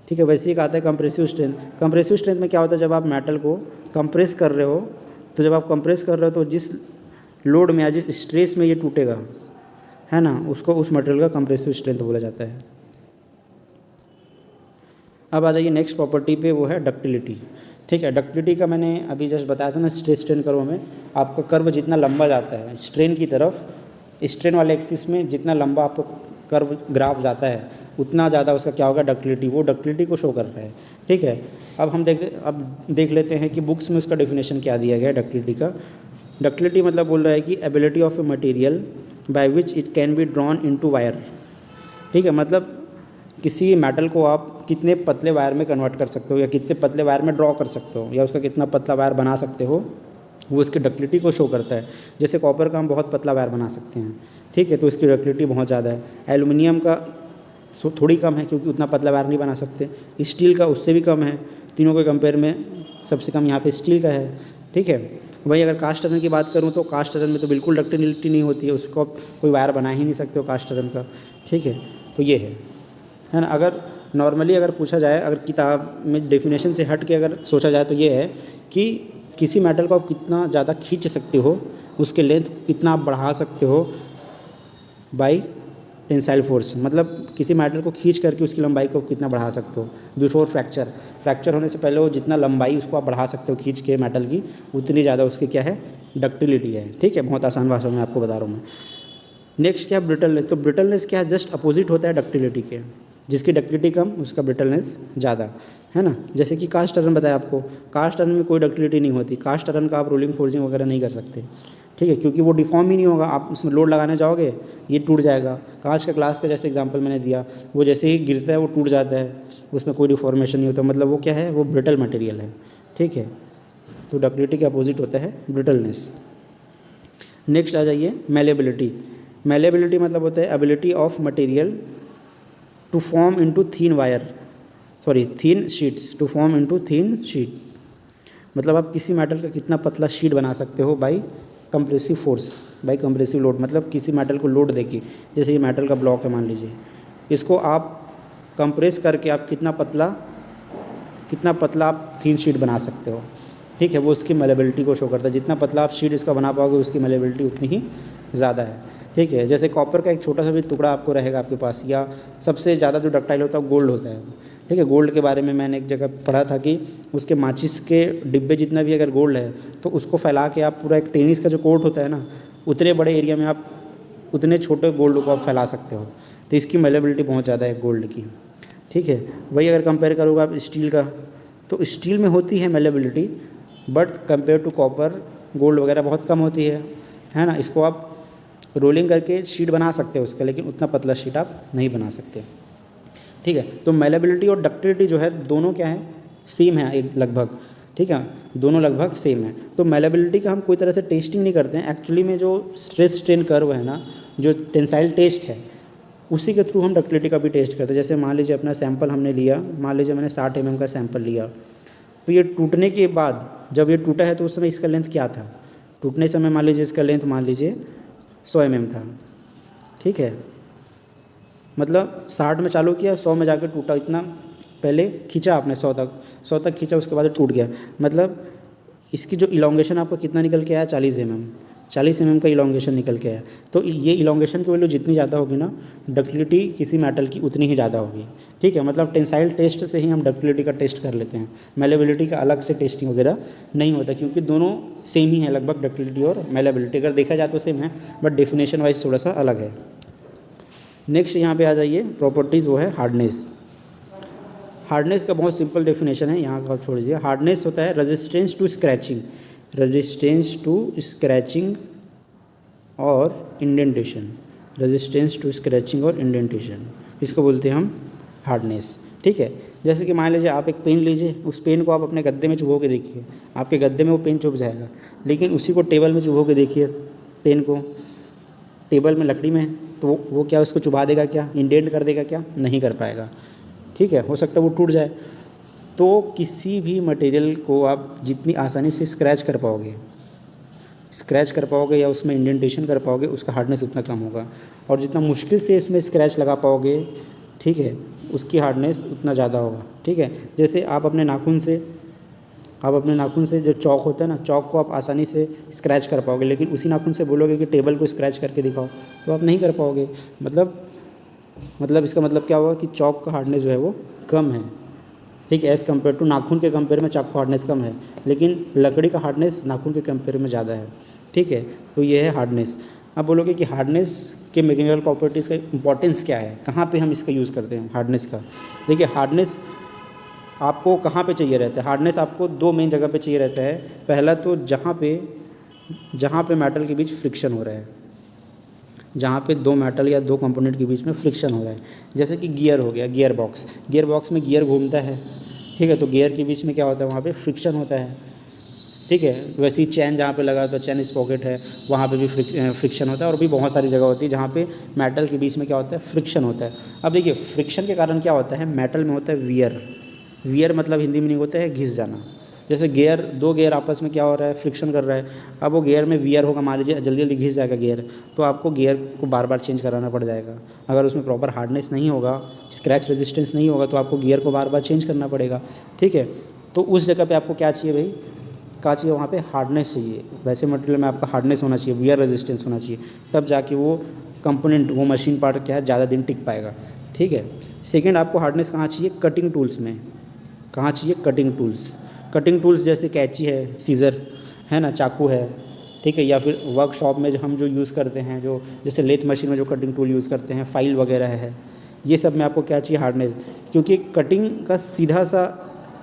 ठीक है, वैसे ही आता है कंप्रेसिव स्ट्रेंथ। कंप्रेसिव स्ट्रेंथ में क्या होता है, जब आप मेटल को कंप्रेस कर रहे हो तो जब आप कंप्रेस कर रहे हो तो जिस लोड में या जिस स्ट्रेस में ये टूटेगा है ना, उसको उस मटेरियल का कंप्रेसिव स्ट्रेंथ बोला जाता है। अब आ जाइए नेक्स्ट प्रॉपर्टी पे, वो है डक्टिलिटी। ठीक है, डक्टिलिटी का मैंने अभी जस्ट बताया था ना, स्ट्रेस स्ट्रेन कर्व में आपका कर्व जितना लंबा जाता है स्ट्रेन की तरफ, स्ट्रेन वाले एक्सिस में जितना लंबा आपको कर्व ग्राफ जाता है उतना ज़्यादा उसका क्या होगा, डक्टिलिटी, वो डक्टिलिटी को शो कर रहा है। ठीक है, अब देख लेते हैं कि बुक्स में उसका डेफिनेशन क्या दिया गया है डक्टिलिटी का। डक्टिलिटी मतलब बोल रहा है कि ability of a material by which it can be drawn into wire. ठीक है, मतलब किसी मेटल को आप कितने पतले वायर में कन्वर्ट कर सकते हो या कितने पतले वायर में ड्रॉ कर सकते हो या उसका कितना पतला वायर बना सकते हो, वो इसकी डक्टिलिटी को शो करता है। जैसे कॉपर का हम बहुत पतला वायर बना सकते हैं, ठीक है, तो इसकी डक्टिलिटी बहुत ज़्यादा है। एल्युमिनियम का थोड़ी कम है क्योंकि उतना पतला वायर नहीं बना सकते। स्टील का उससे भी कम है, तीनों के कंपेयर में सबसे कम यहाँ पे स्टील का है। ठीक है, वही अगर कास्ट आयरन की बात करूँ तो कास्ट आयरन में तो बिल्कुल डक्टिलिटी नहीं होती है, उसको आप कोई वायर बना ही नहीं सकते हो कास्ट आयरन का। ठीक है, तो ये है ना। अगर नॉर्मली अगर पूछा जाए, अगर किताब में डेफिनेशन से हट के अगर सोचा जाए तो ये है कि किसी मेटल को आप कितना ज़्यादा खींच सकते हो, उसके लेंथ कितना आप बढ़ा सकते हो बाई टेंसाइल फोर्स, मतलब किसी मेटल को खींच करके उसकी लंबाई को कितना बढ़ा सकते हो बिफोर फ्रैक्चर होने से पहले वो जितना लंबाई उसको आप बढ़ा सकते हो खींच के मेटल की, उतनी ज़्यादा उसकी क्या है, डक्टिलिटी है। ठीक है, बहुत आसान भाषा में आपको बता रहा हूँ मैं। नेक्स्ट क्या है, ब्रिटलनेस। तो ब्रिटलनेस क्या है, जस्ट अपोजिट होता है डक्टिलिटी के। जिसकी डक्टिलिटी कम उसका ब्रिटलनेस ज़्यादा, है ना। जैसे कि कास्ट आयरन बताया आपको, कास्ट आयरन में कोई डक्टिलिटी नहीं होती, कास्ट आयरन का आप रोलिंग फोर्जिंग वगैरह नहीं कर सकते। ठीक है, क्योंकि वो डिफॉर्म ही नहीं होगा, आप उसमें लोड लगाने जाओगे ये टूट जाएगा। कांच का ग्लास का जैसे एग्जांपल मैंने दिया, वो जैसे ही गिरता है वो टूट जाता है, उसमें कोई डिफॉर्मेशन नहीं होता, मतलब वो क्या है, वो ब्रिटल मटेरियल है। ठीक है, तो डक्टिलिटी के अपोजिट होता है ब्रिटलनेस। नेक्स्ट आ जाइए मैलेबिलिटी। मैलेबिलिटी मतलब होता है ability of material to form into thin sheets, to form into thin sheet, मतलब आप किसी मेटल का कितना पतला शीट बना सकते हो by compressive force, by compressive load, मतलब किसी मेटल को लोड देके, जैसे ये मेटल का ब्लॉक है मान लीजिए, इसको आप कंप्रेस करके आप कितना पतला आप थिन शीट बना सकते हो। ठीक है, वो उसकी मैलेबिलिटी को शो करता है, जितना पतला आप शीट इसका बना पाओगे उसकी मैलेबिलिटी उतनी ही ज़्यादा है। ठीक है, जैसे कॉपर का एक छोटा सा भी टुकड़ा आपको रहेगा आपके पास, या सबसे ज़्यादा जो डक्टाइल होता है गोल्ड होता है। ठीक है, गोल्ड के बारे में मैंने एक जगह पढ़ा था कि उसके माचिस के डिब्बे जितना भी अगर गोल्ड है तो उसको फैला के आप पूरा एक टेनिस का जो कोर्ट होता है ना, उतने बड़े एरिया में आप उतने छोटे गोल्ड को आप फैला सकते हो। तो इसकी मैलेबिलिटी बहुत ज़्यादा है गोल्ड की। ठीक है, वही अगर कंपेयर करोगे आप स्टील का, तो स्टील में होती है malleability, but compare to copper gold वगैरह बहुत कम होती है ना। इसको आप रोलिंग करके शीट बना सकते हो उसका, लेकिन उतना पतला शीट आप नहीं बना सकते। ठीक है, तो मैलेबिलिटी और डक्टिलिटी जो है दोनों क्या है, सेम है एक लगभग। ठीक है, दोनों लगभग सेम है। तो मैलेबिलिटी का हम कोई तरह से टेस्टिंग नहीं करते हैं, एक्चुअली में जो स्ट्रेस स्ट्रेन कर्व है ना, जो टेंसाइल टेस्ट है, उसी के थ्रू हम डक्टिलिटी का भी टेस्ट करते हैं। जैसे मान लीजिए अपना सैंपल हमने लिया, मान लीजिए मैंने 60 mm का सैंपल लिया, तो ये टूटने के बाद जब ये टूटा है तो उस समय इसका लेंथ क्या था, टूटने समय मान लीजिए इसका लेंथ मान लीजिए 100 mm था, ठीक है। मतलब 60 में चालू किया, 100 में जाकर टूटा, इतना पहले खींचा आपने 100 तक खींचा, उसके बाद टूट गया। मतलब इसकी जो इलोंगेशन आपका कितना निकल के आया, 40 mm का इलोंगेशन निकल के आया। तो ये इलोंगेशन की वैल्यू जितनी ज़्यादा होगी ना, डक्टिलिटी किसी मेटल की उतनी ही ज़्यादा होगी, ठीक है। मतलब टेंसाइल टेस्ट से ही हम डक्टिलिटी का टेस्ट कर लेते हैं, मेलेबिलिटी का अलग से टेस्टिंग वगैरह नहीं होता, क्योंकि दोनों सेम ही है लगभग, डक्टिलिटी और मेलेबिलिटी अगर देखा जाए तो सेम है, बट डेफिनेशन वाइज थोड़ा सा अलग है। नेक्स्ट यहाँ पे आ जाइए प्रॉपर्टीज़, वो है हार्डनेस। हार्डनेस का बहुत सिंपल डेफिनेशन है, यहाँ का आप छोड़ दीजिए। हार्डनेस होता है resistance to scratching, resistance to scratching और इंडेंटेशन, रेजिस्टेंस टू स्क्रैचिंग और इंडेंटेशन, इसको बोलते हैं हम हार्डनेस, ठीक है। जैसे कि मान लीजिए आप एक पेन लीजिए, उस पेन को आप अपने गद्दे में चुभो के देखिए, आपके गद्दे में वो पेन चुभ जाएगा, लेकिन उसी को टेबल में चुभो के देखिए, पेन को टेबल में लकड़ी में, तो वो क्या उसको चुभा देगा, क्या इंडेंट कर देगा, क्या नहीं कर पाएगा, ठीक है। हो सकता है वो टूट जाए। तो किसी भी मटेरियल को आप जितनी आसानी से स्क्रैच कर पाओगे या उसमें इंडेंटेशन कर पाओगे, उसका हार्डनेस उतना कम होगा, और जितना मुश्किल से इसमें स्क्रैच लगा पाओगे, ठीक है, उसकी हार्डनेस उतना ज़्यादा होगा, ठीक है। जैसे आप अपने नाखून से जो चॉक होता है ना, चॉक को आप आसानी से स्क्रैच कर पाओगे, लेकिन उसी नाखून से बोलोगे कि टेबल को स्क्रैच करके दिखाओ, तो आप नहीं कर पाओगे। मतलब इसका मतलब क्या हुआ कि चॉक का हार्डनेस जो है वो कम है, ठीक है, एज़ कम्पेयर टू नाखून के कंपेयर में चॉक का हार्डनेस कम है, लेकिन लकड़ी का हार्डनेस नाखून के कंपेयर में ज़्यादा है, ठीक है। तो ये है हार्डनेस। अब बोलोगे कि हार्डनेस के मैकेनिकल प्रॉपर्टीज़ का इंपॉर्टेंस क्या है, कहाँ पे हम इसका यूज़ करते हैं हार्डनेस का। देखिए, हार्डनेस आपको कहाँ पे चाहिए रहता है, हार्डनेस आपको दो मेन जगह पे चाहिए रहता है। पहला तो जहाँ पे मेटल के बीच फ्रिक्शन हो रहा है, जहाँ पे दो मेटल या दो कंपोनेंट के बीच में फ्रिक्शन हो रहा है, जैसे कि गियर हो गया, गियर बॉक्स में गियर घूमता है, ठीक है, तो गियर के बीच में क्या होता है, वहाँ पे फ्रिक्शन होता है, ठीक है। वैसे ही चैन जहाँ पे लगा तो चैन स्पॉकेट है, वहाँ पे भी फ्रिक्शन होता है, और भी बहुत सारी जगह होती है जहाँ पे मेटल के बीच में क्या होता है, फ्रिक्शन होता है। अब देखिए, फ्रिक्शन के कारण क्या होता है, मेटल में होता है वियर मतलब हिंदी में नहीं होता है घिस जाना। जैसे दो गियर आपस में क्या हो रहा है, फ्रिक्शन कर रहा है, अब वो गियर में वियर होगा, मान लीजिए जल्दी घिस जाएगा गियर, तो आपको गियर को बार बार चेंज कराना पड़ जाएगा। अगर उसमें प्रॉपर हार्डनेस नहीं होगा, स्क्रैच रेजिस्टेंस नहीं होगा, तो आपको गियर को बार बार चेंज करना पड़ेगा, ठीक है। तो उस जगह पे आपको क्या चाहिए भाई, क्या चाहिए, वहाँ पे हार्डनेस चाहिए। वैसे मटेरियल में आपका हार्डनेस होना चाहिए, वियर रेजिस्टेंस होना चाहिए, तब जाके वो कंपोनेंट, वो मशीन पार्ट क्या है, ज़्यादा दिन टिक पाएगा, ठीक है। सेकेंड, आपको हार्डनेस कहाँ चाहिए, कटिंग टूल्स में। कहाँ चाहिए, कटिंग टूल्स जैसे कैंची है, सीज़र है ना, चाकू है, ठीक है, या फिर वर्कशॉप में हम जो यूज़ करते हैं, जो जैसे लेथ मशीन में जो कटिंग टूल यूज़ करते हैं, फाइल वगैरह है, ये सब में आपको क्या चाहिए, हार्डनेस। क्योंकि कटिंग का सीधा सा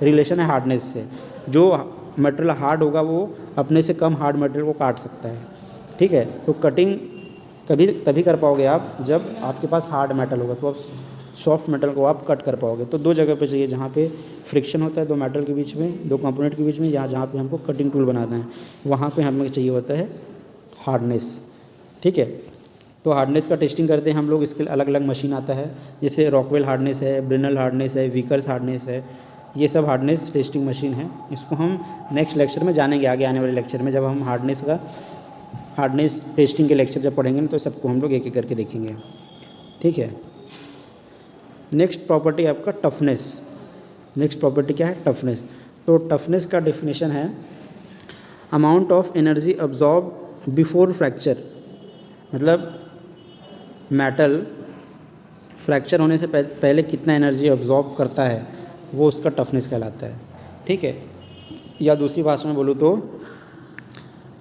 रिलेशन है हार्डनेस से। जो मटेरियल हार्ड होगा वो अपने से कम हार्ड मटेरियल को काट सकता है, ठीक है। तो कटिंग तभी कर पाओगे आप जब आपके पास हार्ड मेटल होगा, तो आप सॉफ्ट मेटल को आप कट कर पाओगे। तो दो जगह पे चाहिए, जहाँ पे फ्रिक्शन होता है दो मेटल के बीच में, दो कंपोनेंट के बीच में, जहाँ पे हमको कटिंग टूल बनाना है, वहाँ पे हमें चाहिए होता है हार्डनेस, ठीक है। तो हार्डनेस का टेस्टिंग करते हैं हम लोग, इसके अलग अलग मशीन आता है, जैसे रॉकवेल हार्डनेस है, ब्रिनल हार्डनेस है, विकर्स हार्डनेस है, ये सब हार्डनेस टेस्टिंग मशीन है। इसको हम नेक्स्ट लेक्चर में जानेंगे, आगे आने वाले लेक्चर में, जब हम हार्डनेस टेस्टिंग के लेक्चर जब पढ़ेंगे तो सबको हम लोग एक एक करके देखेंगे, ठीक है। नेक्स्ट प्रॉपर्टी आपका टफनेस। नेक्स्ट प्रॉपर्टी क्या है, टफनेस। तो टफनेस का डेफिनेशन है amount of energy absorb before fracture. मतलब मेटल फ्रैक्चर होने से पहले कितना एनर्जी अब्जॉर्ब करता है, वो उसका टफनेस कहलाता है, ठीक है। या दूसरी भाषा में बोलूँ तो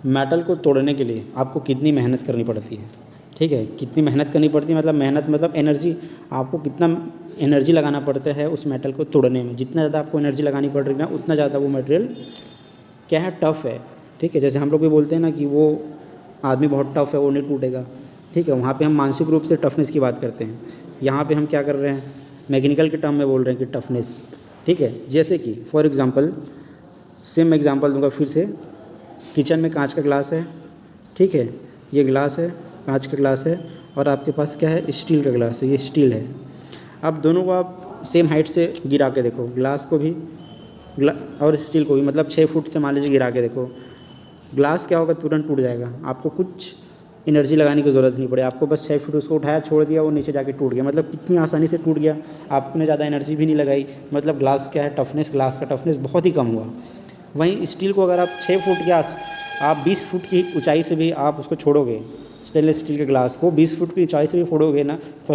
मेटल को तोड़ने के लिए आपको कितनी मेहनत करनी पड़ती है, ठीक है। कितनी मेहनत करनी पड़ती है, मतलब एनर्जी, आपको कितना एनर्जी लगाना पड़ता है उस मेटल को तोड़ने में। जितना ज़्यादा आपको एनर्जी लगानी पड़ रही है ना, उतना ज़्यादा वो मटेरियल क्या है, टफ़ है, ठीक है। जैसे हम लोग भी बोलते हैं ना कि वो आदमी बहुत टफ़ है, वो नहीं टूटेगा, ठीक है। वहाँ पे हम मानसिक रूप से टफनेस की बात करते हैं। यहाँ पे हम क्या कर रहे हैं, मैकेनिकल के टर्म में बोल रहे हैं कि टफनेस, ठीक है। जैसे कि फॉर एग्ज़ाम्पल, सेम एग्ज़ाम्पल दूंगा फिर से। किचन में कांच का ग्लास है, ठीक है, ये ग्लास है, कांच का ग्लास है, और आपके पास क्या है, स्टील का ग्लास है, ये स्टील है। अब दोनों को आप सेम हाइट से गिरा के देखो, ग्लास को भी और स्टील को भी, मतलब 6 फुट से मान लीजिए गिरा के देखो, ग्लास क्या होगा, तुरंत टूट जाएगा। आपको कुछ एनर्जी लगाने की ज़रूरत नहीं पड़े, आपको बस 6 फुट उसको उठाया, छोड़ दिया, वो नीचे जाके टूट गया। मतलब कितनी आसानी से टूट गया, आपने ज़्यादा एनर्जी भी नहीं लगाई। मतलब ग्लास क्या है, टफनेस, ग्लास का टफनेस बहुत ही कम हुआ। वहीं स्टील को अगर आप 6 फुट या आप 20 फुट की ऊंचाई से भी आप उसको छोड़ोगे, स्टेनलेस स्टील के ग्लास को 20 फुट की ऊंचाई से भी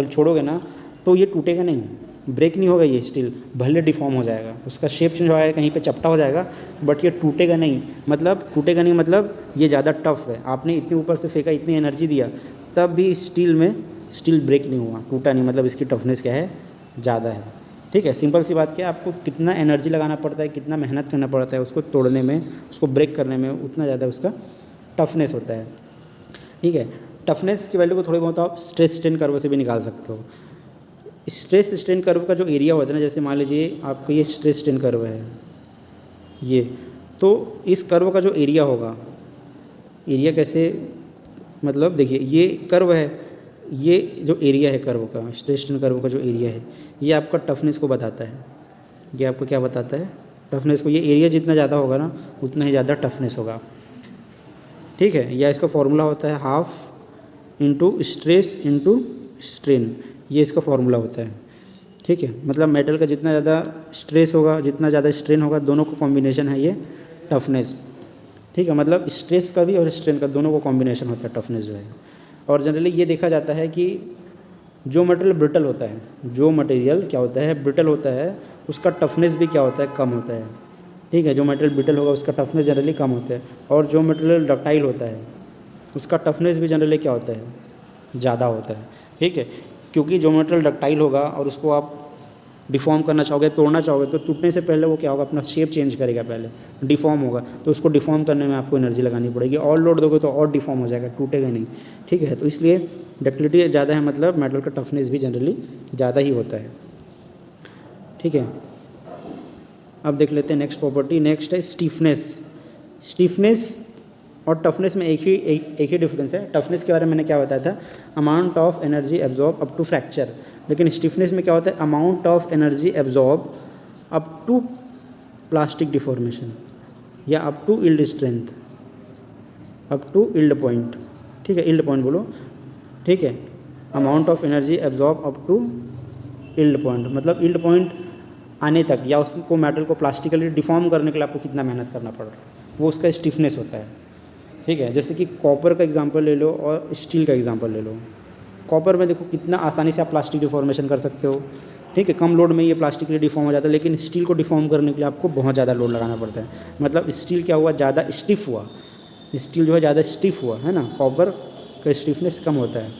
छोड़ोगे ना, तो ये टूटेगा नहीं, ब्रेक नहीं होगा। ये स्टील भले डिफॉर्म हो जाएगा, उसका शेप चेंज हो जाएगा, कहीं पे चपटा हो जाएगा, बट ये टूटेगा नहीं। मतलब टूटेगा नहीं मतलब ये ज़्यादा टफ है, आपने इतने ऊपर से फेंका, इतनी एनर्जी दिया, तब भी स्टील ब्रेक नहीं हुआ, टूटा नहीं, मतलब इसकी टफनेस क्या है, ज़्यादा है। ठीक है, सिंपल सी बात क्या है, आपको कितना एनर्जी लगाना पड़ता है, कितना मेहनत करना पड़ता है उसको तोड़ने में, उसको ब्रेक करने में, उतना ज़्यादा उसका टफनेस होता है। ठीक है, टफनेस की वैल्यू को थोड़ी बहुत आप स्ट्रेस स्ट्रेन कर्व से भी निकाल सकते हो। स्ट्रेस स्ट्रेन कर्व का जो एरिया होता है ना, जैसे मान लीजिए आपको ये स्ट्रेस स्ट्रेन कर्व है ये, तो इस कर्व का जो एरिया होगा, एरिया कैसे, मतलब देखिए ये कर्व है, ये जो एरिया है कर्व का, स्ट्रेस स्ट्रेन कर्व का जो एरिया है, ये आपका टफनेस को बताता है। ये आपको क्या बताता है, टफनेस को। ये एरिया जितना ज़्यादा होगा ना, उतना ही ज़्यादा टफनेस होगा। ठीक है, या इसका फॉर्मूला होता है half into stress into strain, ये इसका फॉर्मूला होता है। ठीक है, मतलब मेटल का जितना ज़्यादा स्ट्रेस होगा, जितना ज़्यादा स्ट्रेन होगा, दोनों का कॉम्बिनेशन है ये टफनेस। ठीक है, मतलब स्ट्रेस का भी और स्ट्रेन का दोनों का कॉम्बिनेशन होता है टफनेस जो है। और जनरली ये देखा जाता है कि जो मटेरियल ब्रिटल होता है, जो मटेरियल क्या होता है, ब्रिटल होता है, उसका टफनेस भी क्या होता है, कम होता है। ठीक है, जो मटेरियल ब्रिटल होगा उसका टफनेस जनरली कम होता है, और जो मटेरियल डक्टाइल होता है उसका टफनेस भी जनरली क्या होता है, ज़्यादा होता है। ठीक है, क्योंकि जो मटेरियल डक्टाइल होगा और उसको आप डिफॉर्म करना चाहोगे, तोड़ना चाहोगे, तो टूटने से पहले वो क्या होगा, अपना शेप चेंज करेगा, पहले डिफॉर्म होगा, तो उसको डिफॉर्म करने में आपको एनर्जी लगानी पड़ेगी, और लोड दोगे तो और डिफॉर्म हो जाएगा, टूटेगा नहीं। ठीक है, तो इसलिए डक्टिलिटी ज़्यादा है, मतलब मेटल का टफनेस भी जनरली ज़्यादा ही होता है। ठीक है, अब देख लेते हैं नेक्स्ट प्रॉपर्टी। नेक्स्ट है स्टीफनेस। स्टीफनेस और टफनेस में एक ही डिफरेंस है। टफनेस के बारे में मैंने क्या बताया था, amount of energy absorb up to fracture, लेकिन स्टिफनेस में क्या होता है, amount of energy absorb up to plastic deformation, या up to yield strength, up to yield point. ठीक है, इल्ड पॉइंट बोलो। ठीक है, amount of energy absorb up to yield point, मतलब इल्ड पॉइंट आने तक, या उसको मेटल को प्लास्टिकली डिफॉर्म करने के लिए आपको कितना मेहनत करना पड़ रहा है, वो उसका स्टिफनेस होता है। ठीक है, जैसे कि कॉपर का एग्जांपल ले लो और स्टील का एग्जांपल ले लो। कॉपर में देखो कितना आसानी से आप प्लास्टिक डिफॉर्मेशन कर सकते हो। ठीक है, कम लोड में ये प्लास्टिक लिए डिफॉर्म हो जाता है, लेकिन स्टील को डिफॉर्म करने के लिए आपको बहुत ज़्यादा लोड लगाना पड़ता है। मतलब स्टील क्या हुआ, ज़्यादा स्टिफ हुआ, स्टील जो है ज़्यादा स्टिफ हुआ, है ना, कॉपर का स्टिफनेस कम होता है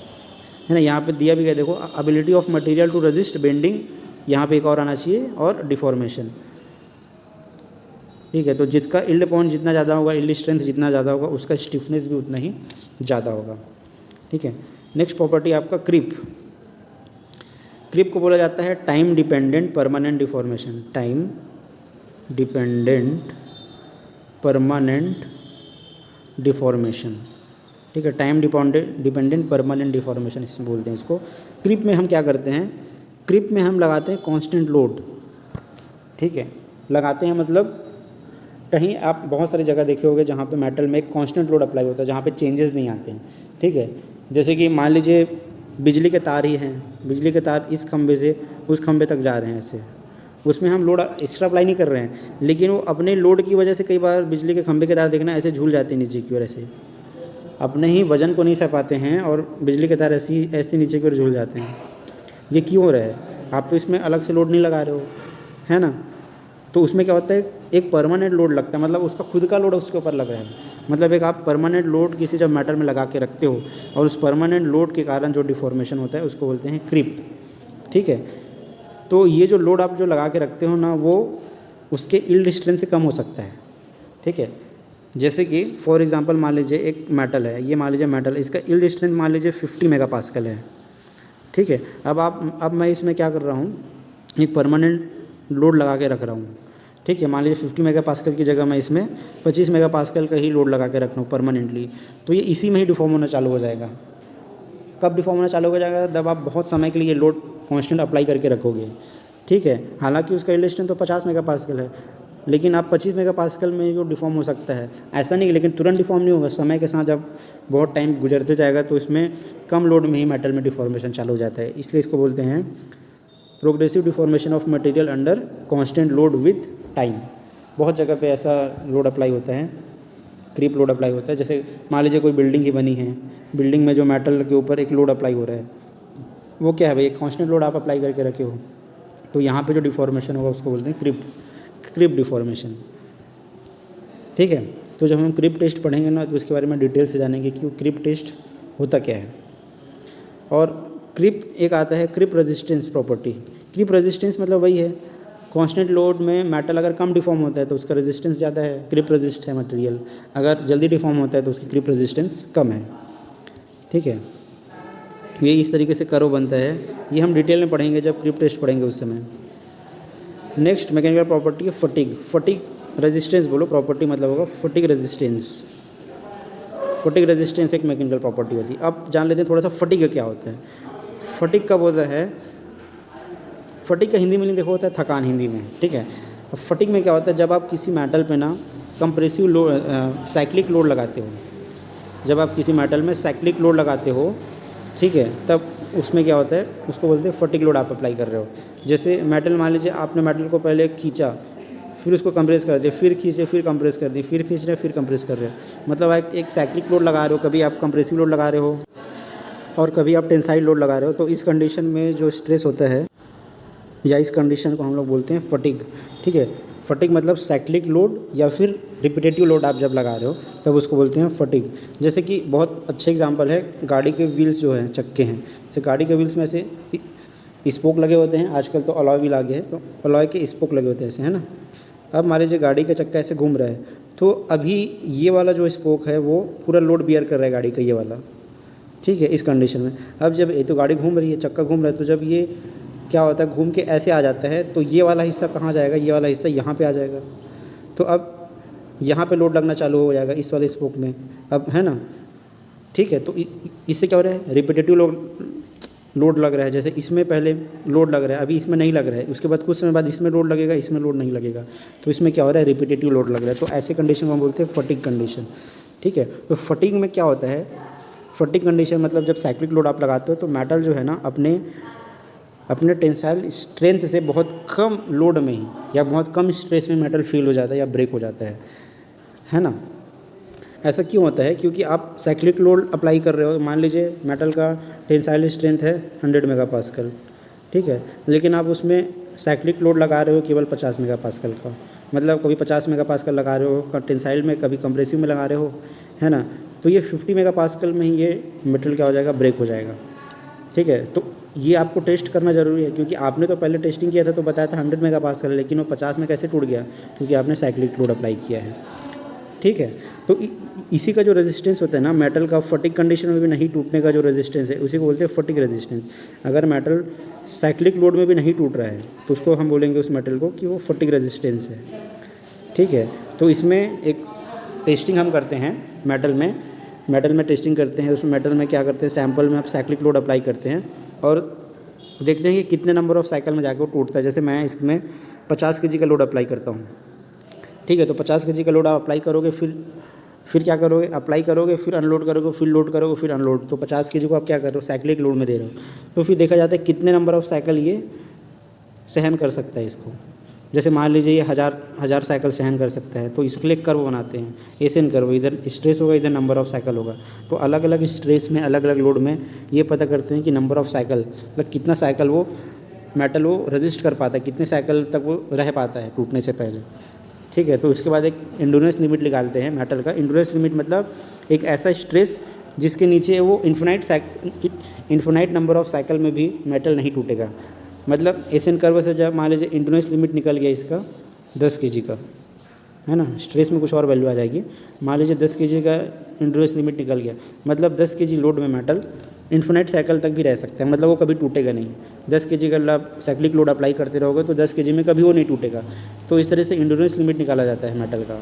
ना। यहाँ पे दिया भी गया देखो, ability of material to resist bending, यहाँ पे एक और आना चाहिए, और डिफॉर्मेशन। ठीक है, तो जिसका इल्ड पॉइंट जितना ज़्यादा होगा, इल्ड स्ट्रेंथ जितना ज़्यादा होगा, उसका स्टिफनेस भी उतना ही ज़्यादा होगा। ठीक है, नेक्स्ट प्रॉपर्टी आपका क्रीप। क्रीप को बोला जाता है time dependent permanent deformation. Time dependent permanent deformation. ठीक है, टाइम डिपेंडेंट परमानेंट डिफॉर्मेशन इसमें बोलते हैं इसको। क्रीप में हम क्या करते हैं, क्रीप में हम लगाते हैं कांस्टेंट लोड। ठीक है, लगाते हैं मतलब कहीं आप बहुत सारी जगह देखे होंगे जहाँ पे मेटल में एक कांस्टेंट लोड अप्लाई होता है, जहाँ पे चेंजेस नहीं आते हैं। ठीक है, जैसे कि मान लीजिए बिजली के तार ही हैं, बिजली के तार इस खंभे से उस खंभे तक जा रहे हैं ऐसे, उसमें हम लोड एक्स्ट्रा अप्लाई नहीं कर रहे हैं, लेकिन वो अपने लोड की वजह से कई बार बिजली के खंभे के तार देखना ऐसे झूल जाते हैं नीचे की ओर, ऐसे अपने ही वजन को नहीं सह पाते हैं और बिजली के तार ऐसे नीचे की ओर झूल जाते हैं। ये क्यों हो रहा है, आप तो इसमें अलग से लोड नहीं लगा रहे हो, है ना। तो उसमें क्या होता है, एक परमानेंट लोड लगता है, मतलब उसका खुद का लोड उसके ऊपर लग रहा है। मतलब एक आप परमानेंट लोड किसी जब मेटल में लगा के रखते हो, और उस परमानेंट लोड के कारण जो डिफॉर्मेशन होता है उसको बोलते हैं क्रीप। ठीक है, तो ये जो लोड आप जो लगा के रखते हो ना, वो उसके इल्ड स्ट्रेंथ से कम हो सकता है। ठीक है, जैसे कि फॉर एग्जांपल मान लीजिए एक मेटल है, ये मान लीजिए मेटल, इसका इल्ड स्ट्रेंथ मान लीजिए 50 मेगापास्कल है। ठीक है, अब मैं इसमें क्या कर रहा हूँ, एक परमानेंट लोड लगा के रख रहा हूँ। ठीक है, मान लीजिए 50 मेगापास्कल की जगह मैं इसमें 25 मेगापास्कल का ही लोड लगा के रख रहा हूँ परमानेंटली, तो ये इसी में ही डिफॉर्म होना चालू हो जाएगा। कब डिफॉर्म होना चालू हो जाएगा, जब आप बहुत समय के लिए लोड कांस्टेंट अप्लाई करके रखोगे। ठीक है, हालांकि उसका इल्ड स्ट्रेंथ तो 50 मेगापास्कल है, लेकिन आप 25 मेगापास्कल में वो डिफ़ॉर्म हो सकता है, ऐसा नहीं, लेकिन तुरंत डिफ़ॉर्म नहीं होगा। समय के साथ जब बहुत टाइम गुजरते जाएगा तो इसमें कम लोड में ही मेटल में डिफॉर्मेशन चालू हो जाता है, इसलिए इसको बोलते हैं progressive deformation of material under constant load with time. बहुत जगह पे ऐसा लोड अप्लाई होता है, क्रीप लोड अप्लाई होता है। जैसे मान लीजिए कोई बिल्डिंग ही बनी है, बिल्डिंग में जो मेटल के ऊपर एक लोड अप्लाई हो रहा है, वो क्या है भाई, एक कांस्टेंट लोड आप अप्लाई करके रखे हो, तो यहाँ पे जो डिफॉर्मेशन होगा उसको बोलते हैं क्रीप डिफॉर्मेशन। ठीक है, तो जब हम क्रीप टेस्ट पढ़ेंगे ना तो उसके बारे में डिटेल से जानेंगे कि वो क्रीप टेस्ट होता क्या है। और क्रीप एक आता है creep resistance property. Creep resistance मतलब वही है, कांस्टेंट लोड में मेटल अगर कम डिफॉर्म होता है तो उसका रेजिस्टेंस ज़्यादा है, क्रीप रेजिस्ट है मटेरियल। अगर जल्दी डिफॉर्म होता है तो उसकी क्रीप रेजिस्टेंस कम है। ठीक है, ये इस तरीके से कर्व बनता है, ये हम डिटेल में पढ़ेंगे जब क्रीप टेस्ट पढ़ेंगे उस समय। नेक्स्ट मैकेनिकल प्रॉपर्टी है फटीग रेजिस्टेंस। बोलो प्रॉपर्टी मतलब होगा फटीग रेजिस्टेंस। फटीग रेजिस्टेंस एक मैकेनिकल प्रॉपर्टी होती है। अब जान लेते हैं थोड़ा सा फटीग क्या होता है। फटीग कब होता है, फटीग का हिंदी में नहीं देखो होता है थकान हिंदी में। ठीक है, अब फटीग में क्या होता है, जब आप किसी मेटल पे ना कंप्रेसिव लोड साइक्लिक लोड लगाते हो, जब आप किसी मेटल में साइक्लिक लोड लगाते हो, ठीक है, तब उसमें क्या होता है, उसको बोलते हैं फटीग लोड आप अप्लाई कर रहे हो। जैसे मेटल मान लीजिए आपने मेटल को पहले खींचा, फिर उसको कंप्रेस कर दिया, फिर खींचे, फिर कंप्रेस कर दी, फिर खींच रहे, फिर कंप्रेस कर रहे हो। मतलब आप एक साइक्लिक लोड लगा रहे हो, कभी आप कंप्रेसिव लोड लगा रहे हो और कभी आप टेंसाइल लोड लगा रहे हो। तो इस कंडीशन में जो स्ट्रेस होता है या इस कंडीशन को हम लोग बोलते हैं फटीग। ठीक है, फटीग मतलब साइक्लिक लोड या फिर रिपीटेटिव लोड आप जब लगा रहे हो तब उसको बोलते हैं फटीग। जैसे कि बहुत अच्छे एग्जांपल है, गाड़ी के व्हील्स जो हैं, चक्के हैं, जैसे गाड़ी के व्हील्स में से स्पोक लगे होते हैं, आजकल तो अलॉय व्हील आ गए हैं, तो अलॉय के स्पोक लगे होते हैं ऐसे, है ना। अब मान लीजिए गाड़ी का चक्का ऐसे घूम रहा है, तो अभी ये वाला जो स्पोक है वो पूरा लोड बियर कर रहा है गाड़ी का ये वाला। ठीक है, इस कंडीशन में अब जब ये तो गाड़ी घूम रही है, चक्का घूम रहा है, तो जब ये क्या होता है घूम के ऐसे आ जाता है, तो ये वाला हिस्सा कहाँ जाएगा, ये वाला हिस्सा यहाँ पे आ जाएगा। तो अब यहाँ पे लोड लगना चालू हो जाएगा इस वाले स्पोक में, अब है ना। ठीक है, तो इससे क्या हो रहा है, रिपीटेटिव लोड लग रहा है। जैसे इसमें पहले लोड लग रहा है, अभी इसमें नहीं लग रहा है, उसके बाद कुछ समय बाद इसमें लोड लगेगा, इसमें लोड नहीं लगेगा, तो इसमें क्या हो रहा है, रिपीटेटिव लोड लग रहा है। तो ऐसे कंडीशन को हम बोलते हैं फटीग कंडीशन। ठीक है, तो फटीग में क्या होता है, फटीग कंडीशन मतलब जब साइक्लिक लोड आप लगाते हो तो मेटल जो है ना अपने टेंसाइल स्ट्रेंथ से बहुत कम लोड में ही या बहुत कम स्ट्रेस में मेटल फील हो जाता है या ब्रेक हो जाता है ना। ऐसा क्यों होता है, क्योंकि आप साइक्लिक लोड अप्लाई कर रहे हो। मान लीजिए मेटल का टेंसाइल स्ट्रेंथ है 100 मेगापास्कल, ठीक है, लेकिन आप उसमें साइक्लिक लोड लगा रहे हो केवल 50 मेगापास्कल का, मतलब कभी 50 मेगापास्कल लगा रहे हो टेंसाइल में, कभी कंप्रेसिव में लगा रहे हो, है ना। तो ये 50 मेगापास्कल में ही ये मेटल क्या हो जाएगा, ब्रेक हो जाएगा। ठीक है, तो ये आपको टेस्ट करना ज़रूरी है, क्योंकि आपने तो पहले टेस्टिंग किया था तो बताया था 100 मेगापास्कल, लेकिन वो 50 में कैसे टूट गया, क्योंकि आपने साइक्लिक लोड अप्लाई किया है। ठीक है, तो इसी का जो रेजिस्टेंस होता है ना मेटल का, फटीग कंडीशन में भी नहीं टूटने का जो रेजिस्टेंस है उसी को बोलते हैं फटीग रेजिस्टेंस। अगर मेटल साइक्लिक लोड में भी नहीं टूट रहा है तो उसको हम बोलेंगे उस मेटल को कि वो फटीग रेजिस्टेंस है। ठीक है, तो इसमें एक टेस्टिंग हम करते हैं मेटल में टेस्टिंग करते हैं। उसमें मेटल में क्या करते हैं, सैंपल में आप साइक्लिक लोड अप्लाई करते हैं और देखते हैं कि कितने नंबर ऑफ साइकिल में जाकर वो टूटता है। जैसे मैं इसमें 50 kg का लोड अप्लाई करता हूँ। ठीक है, तो 50 kg का लोड आप अप्लाई करोगे, फिर क्या करोगे, अप्लाई करोगे, फिर अनलोड करोगे, फिर लोड करोगे, फिर अनलोड। तो 50 kg को आप क्या कर रहे हो, साइक्लिक लोड में दे रहे हो। तो फिर देखा जाता है कितने नंबर ऑफ साइकिल ये सहन कर सकता है इसको। जैसे मान लीजिए ये हज़ार साइकिल सहन कर सकता है, तो इसके लिए कर्व बनाते हैं, एसएन कर्व। इधर स्ट्रेस होगा, इधर नंबर ऑफ साइकिल होगा। तो अलग अलग स्ट्रेस में, अलग अलग लोड में ये पता करते हैं कि नंबर ऑफ साइकिल मतलब कितना साइकिल वो मेटल वो रेजिस्ट कर पाता है, कितने साइकिल तक वो रह पाता है टूटने से पहले। ठीक है, तो उसके बाद एक एंड्योरेंस लिमिट निकालते हैं मेटल का। एंड्योरेंस लिमिट मतलब एक ऐसा स्ट्रेस जिसके नीचे वो इन्फिनाइट नंबर ऑफ साइकिल में भी मेटल नहीं टूटेगा। मतलब एसएन कर्व से जब मान लीजिए एंड्योरेंस लिमिट निकल गया इसका 10 kg का, है ना, स्ट्रेस में कुछ और वैल्यू आ जाएगी। मान लीजिए 10 kg का एंड्योरेंस लिमिट निकल गया, मतलब 10 kg लोड में मेटल इन्फिनाइट साइकिल तक भी रह सकता है, मतलब वो कभी टूटेगा नहीं। 10 kg का साइक्लिक लोड अप्लाई करते रहोगे तो 10 kg में कभी वो नहीं टूटेगा। तो इस तरह से एंड्योरेंस लिमिट निकाला जाता है मेटल का।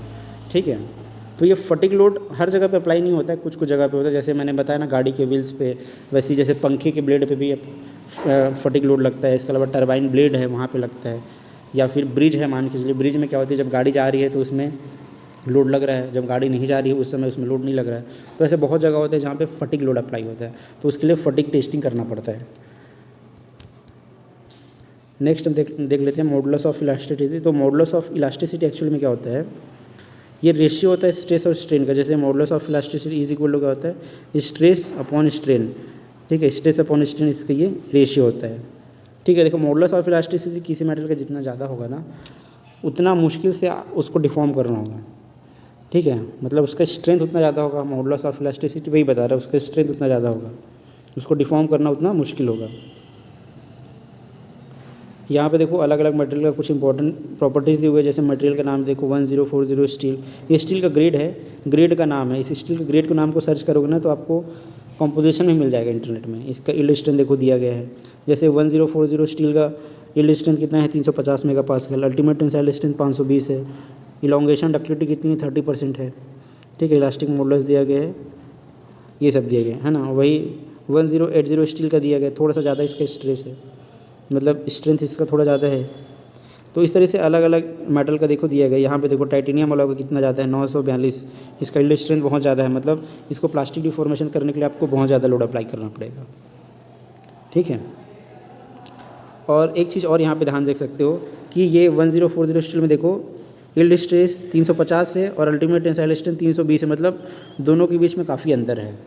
ठीक है, तो ये फटीग लोड हर जगह पे अप्लाई नहीं होता है, कुछ जगह पे होता है। जैसे मैंने बताया ना गाड़ी के व्हील्स पे, वैसे जैसे पंखे के ब्लेड पे भी फटीग लोड लगता है। इसके अलावा टरबाइन ब्लेड है वहाँ पे लगता है। या फिर ब्रिज है, मान के चलिए ब्रिज में क्या होती है, जब गाड़ी जा रही है तो उसमें लोड लग रहा है, जब गाड़ी नहीं जा रही है उस समय उसमें लोड नहीं लग रहा है। तो ऐसे बहुत जगह होते हैं जहाँ पे फटिग लोड अप्लाई होता है, तो उसके लिए फटिग टेस्टिंग करना पड़ता है। नेक्स्ट हम देख लेते हैं मॉडुलस ऑफ इलास्टिसिटी। तो मॉडुलस ऑफ इलास्टिसिटी एक्चुअली में क्या होता है, ये रेशियो होता है स्ट्रेस और स्ट्रेन का। जैसे modulus of elasticity is equal to क्या होता है, स्ट्रेस अपॉन स्ट्रेन, ठीक है, स्ट्रेस अपॉन स्ट्रेन इसका ये रेशियो होता है, ठीक है। देखो मॉडुलस ऑफ इलास्टिसिटी किसी मेटल का जितना ज़्यादा होगा ना, उतना मुश्किल से उसको डिफॉर्म करना होगा, ठीक है, मतलब उसका स्ट्रेंथ उतना ज़्यादा होगा। मॉडुलस ऑफ इलास्टिसिटी वही बता रहा है, उसका स्ट्रेंथ उतना ज़्यादा होगा, उसको डिफॉर्म करना उतना मुश्किल होगा। यहाँ पे देखो अलग अलग मटेरियल का कुछ इंपॉर्टेंट प्रॉपर्टीज़ दी हुई है। जैसे मटेरियल का नाम देखो 1040 स्टील, ये स्टील का ग्रेड है, ग्रेड का नाम है। इस स्टील के ग्रेड के नाम को सर्च करोगे ना तो आपको कंपोजिशन में मिल जाएगा इंटरनेट में। इसका यील्ड स्ट्रेंथ देखो दिया गया है। जैसे 1040 स्टील का यील्ड स्ट्रेंथ कितना है, 350 मेगापास्कल। अल्टीमेट टेंसाइल स्ट्रेंथ 520 है। इलॉन्गेशन डक्टिलिटी कितनी है, 30% है, ठीक है। इलास्टिक मॉडुलस दिया गया है, ये सब दिया गया है ना। वही 1080 स्टील का दिया गया, थोड़ा सा ज़्यादा इसका स्ट्रेस है, मतलब स्ट्रेंथ इसका थोड़ा ज़्यादा है। तो इस तरह से अलग अलग मेटल का देखो दिया गया। यहाँ पे देखो टाइटेनियम वाला का कितना ज़्यादा है, 942, इसका यील्ड स्ट्रेंथ बहुत ज़्यादा है, मतलब इसको प्लास्टिक डिफॉर्मेशन करने के लिए आपको बहुत ज़्यादा लोड अप्लाई करना पड़ेगा, ठीक है। और एक चीज़ और यहाँ पे ध्यान देख सकते हो कि ये 1040 स्टील में देखो यील्ड स्ट्रेस 350 है और अल्टीमेट टेंसाइल स्ट्रेंथ 320 है, मतलब दोनों के बीच में काफ़ी अंतर है,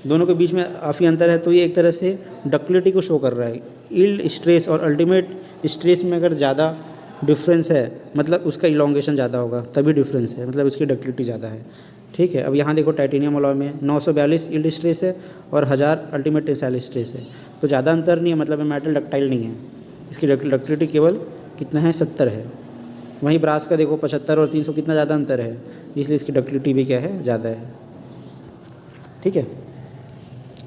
दोनों के बीच में काफ़ी अंतर है। तो ये एक तरह से डक्टिलिटी को शो कर रहा है। यील्ड स्ट्रेस और अल्टीमेट स्ट्रेस में अगर ज़्यादा डिफरेंस है, मतलब उसका इलॉन्गेशन ज़्यादा होगा, तभी डिफरेंस है, मतलब इसकी डक्टिलिटी ज़्यादा है, ठीक है। अब यहाँ देखो टाइटेनियम अलॉय में 942 यील्ड स्ट्रेस है और 1000 अल्टीमेट टेंसाइल स्ट्रेस है, तो ज़्यादा अंतर नहीं है, मतलब ये मेटल डक्टाइल नहीं है। इसकी डक्टिलिटी केवल कितना है, 70 है। वहीं ब्रास का देखो 75 और 300 कितना ज़्यादा अंतर है, इसलिए इसकी डक्टिलिटी भी क्या है, ज़्यादा है, ठीक है।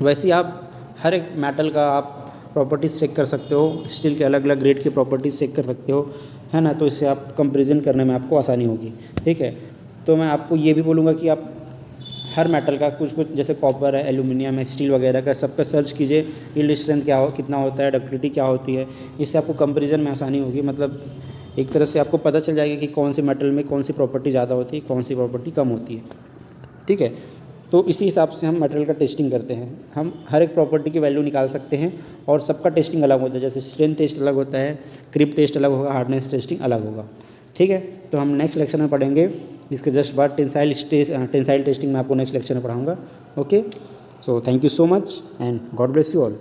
वैसे ही आप हर एक मेटल का आप प्रॉपर्टीज़ चेक कर सकते हो, स्टील के अलग अलग ग्रेड की प्रॉपर्टीज़ चेक कर सकते हो, है ना। तो इससे आप कंपैरिजन करने में आपको आसानी होगी, ठीक है। तो मैं आपको ये भी बोलूँगा कि आप हर मेटल का कुछ कुछ, जैसे कॉपर है, एल्यूमिनियम है, स्टील वगैरह का, सबका सर्च कीजिए, यील्ड स्ट्रेंथ क्या हो, कितना होता है, डक्टिलिटी क्या होती है। इससे आपको कंपैरिजन में आसानी होगी, मतलब एक तरह से आपको पता चल जाएगा कि कौन से मेटल में कौन सी प्रॉपर्टी ज़्यादा होती है, कौन सी प्रॉपर्टी कम होती है, ठीक है। तो इसी हिसाब से हम मटेरियल का टेस्टिंग करते हैं। हम हर एक प्रॉपर्टी की वैल्यू निकाल सकते हैं और सबका टेस्टिंग अलग होता है। जैसे स्ट्रेंथ टेस्ट अलग होता है, क्रिप टेस्ट अलग होगा, हार्डनेस टेस्टिंग अलग होगा, ठीक है। तो हम नेक्स्ट लेक्चर में पढ़ेंगे इसके जस्ट बाद टेंसाइल टेस्टिंग मैं आपको नेक्स्ट लेक्चर में पढ़ाऊँगा। Okay, so thank you so much and God bless you all.